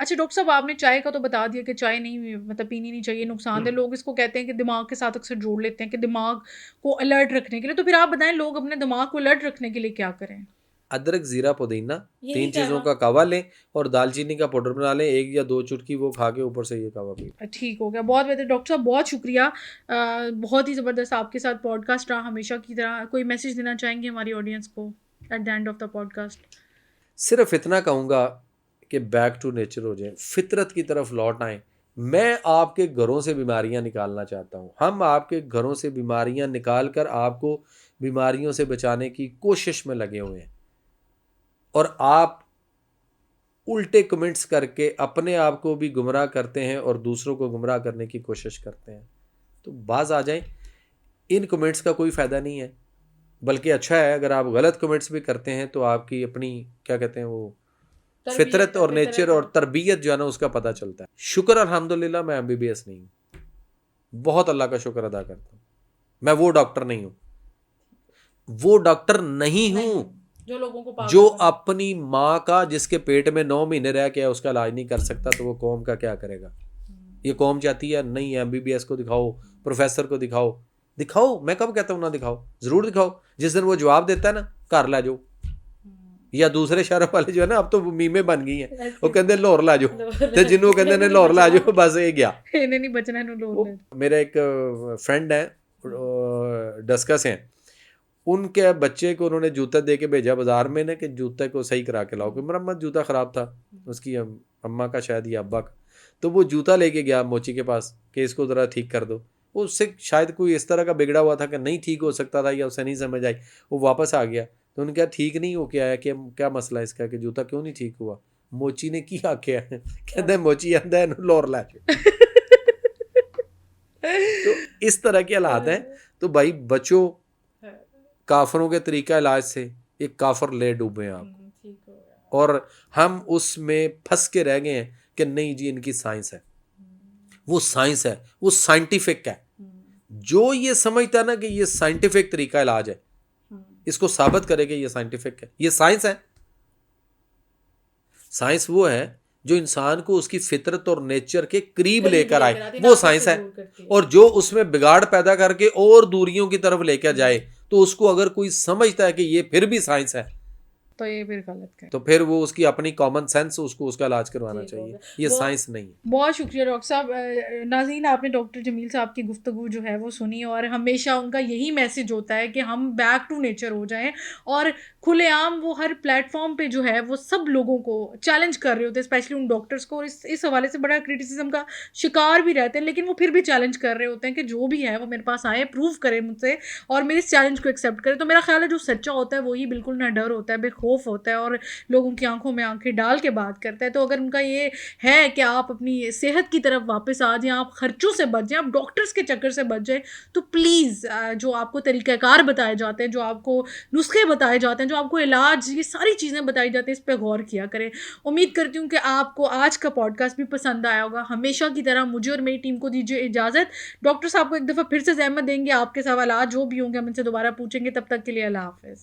अच्छा डॉक्टर साहब, आपने चाय का तो बता दिया कि चाय नहीं मतलब पीनी नहीं चाहिए, नुकसानदेह। लोग इसको कहते हैं कि दिमाग के साथ अक्सर जोड़ लेते हैं कि दिमाग को अलर्ट रखने के लिए, तो फिर आप बताएं लोग अपने दिमाग को अलर्ट रखने के लिए क्या करें? अदरक, जीरा, पुदीना, यही 3 चीज़ों कहा। का कावा लें और दालचीनी का पाउडर बना लें, 1 या 2 चुटकी वो खा के ऊपर से ये कावा पी। ठीक हो गया, बहुत बेहतर डॉक्टर साहब, बहुत शुक्रिया। बहुत ही ज़बरदस्त आपके साथ पॉडकास्ट रहा हमेशा की तरह। कोई मैसेज देना चाहेंगे हमारी ऑडियंस को at the end of the podcast? सिर्फ इतना कहूँगा कि बैक टू नेचर हो जाए, फितरत की तरफ लौट आएँ। मैं आपके घरों से बीमारियां निकालना चाहता हूं। हम आपके घरों से बीमारियां निकाल कर आपको बीमारियों से बचाने की कोशिश में लगे हुए हैं, और आप उल्टे कमेंट्स करके अपने आप को भी गुमराह करते हैं और दूसरों को गुमराह करने की कोशिश करते हैं। तो बाज आ जाएं, इन कमेंट्स का कोई फ़ायदा नहीं है, बल्कि अच्छा है अगर आप गलत कमेंट्स भी करते हैं तो आपकी अपनी क्या कहते हैं वो फितरत और नेचर और तरबियत जो है ना उसका पता चलता है। शुक्र अल्हम्दुलिल्लाह मैं MBBS नहीं हूँ, बहुत अल्लाह का शुक्र अदा करता हूँ। मैं वो डॉक्टर नहीं हूँ, वो डॉक्टर नहीं हूँ जो लोगों को पागल जो बना। अपनी माँ का, जिसके पेट में 9 महीने रह के उसका इलाज नहीं कर सकता, तो वो कौम का क्या करेगा? ये कौम चाहती है नहीं MBBS को दिखाओ, प्रोफेसर को दिखाओ। दिखाओ, मैं कब कहता हूँ ना दिखाओ, जरूर दिखाओ। जिस दिन वो जवाब देता है ना, घर ला जाओ। या दूसरे शहरों वाले जो है ना, अब तो मीमे बन गई हैं, वो कहते लाहौर ला जाओ, तो जिन्हों कहते ने लाहौर ला जाओ, बस ये गया। इन्हें नहीं बचना है लाहौर। मेरा एक फ्रेंड है, डस्कस हैं, उनके बच्चे को उन्होंने जूता दे के भेजा बाजार में ना कि जूते को सही करा के लाओ, कि मरम्मत जूता ख़राब था उसकी अम्मा का शायद या अब्बा का। तो वो जूता लेके गया मोची के पास कि इसको ज़रा ठीक कर दो। वो उससे शायद कोई इस तरह का बिगड़ा हुआ था कि नहीं ठीक हो सकता था या उसे नहीं समझ आई, वो वापस आ गया। तो उन्होंने कहा ठीक नहीं हो क्या है, कि क्या मसला है इसका कि जूता क्यों नहीं ठीक हुआ? मोची ने क्या आख्या कहते मोची आंदा है लोर ला तो इस तरह के हालात हैं। तो भाई बचो काफरों के तरीका इलाज से, एक काफर ले डूबे आप, और हम उसमें फंस के रह गए हैं कि नहीं जी इनकी साइंस है। वो साइंस है, वो साइंटिफिक है। जो ये समझता है ना कि ये साइंटिफिक तरीका इलाज है, इसको साबित करे कि ये साइंटिफिक है, ये साइंस है। साइंस वो है जो इंसान को उसकी फितरत और नेचर के करीब लेकर आए, वो साइंस है। और जो उसमें बिगाड़ पैदा करके और दूरियों की तरफ लेकर जाए, तो उसको अगर कोई समझता है कि ये फिर भी साइंस है, तो ये फिर गलत है, तो फिर वो उसकी अपनी कॉमन सेंस उसको उसका इलाज करवाना चाहिए। ये साइंस नहीं है। बहुत शुक्रिया डॉक्टर साहब। नाज़रीन, आपने डॉक्टर जमील साहब की गुफ्तगू जो है वो सुनी, और हमेशा उनका यही मैसेज होता है कि हम बैक टू नेचर हो जाएं, और खुलेआम वो हर प्लेटफॉर्म पे जो है वो सब लोगों को चैलेंज कर रहे होते हैं, स्पेशली उन डॉक्टर्स को। और इस हवाले से बड़ा क्रिटिसिज्म का शिकार भी रहते हैं, लेकिन वो फिर भी चैलेंज कर रहे होते हैं कि जो भी है वो मेरे पास आए, प्रूव करे मुझसे और मेरे इस चैलेंज को एक्सेप्ट करे। तो मेरा ख्याल है जो सच्चा होता है वही बिल्कुल ना डर होता है, बेखौफ होता है, और लोगों की आंखों में आंखें डाल के बात करता है। तो अगर उनका ये है कि आप अपनी सेहत की तरफ वापस आ जाएं, आप खर्चों से बच जाएं, आप डॉक्टर्स के चक्कर से बच जाएं, तो प्लीज़ जो आपको तरीक़ाकार बताए जाते हैं, जो आपको नुस्खे बताए जाते हैं, जो आपको इलाज, ये सारी चीज़ें बताई जाती हैं, इस पर गौर किया करें। उम्मीद करती हूँ कि आपको आज का पॉडकास्ट भी पसंद आया होगा। हमेशा की तरह मुझे और मेरी टीम को दीजिए इजाज़त। डॉक्टर साहब को एक दफ़ा फिर से ज़हमत देंगे, आपके सवाल जो भी होंगे हम इनसे दोबारा पूछेंगे। तब तक के लिए अल्लाह हाफ़िज़।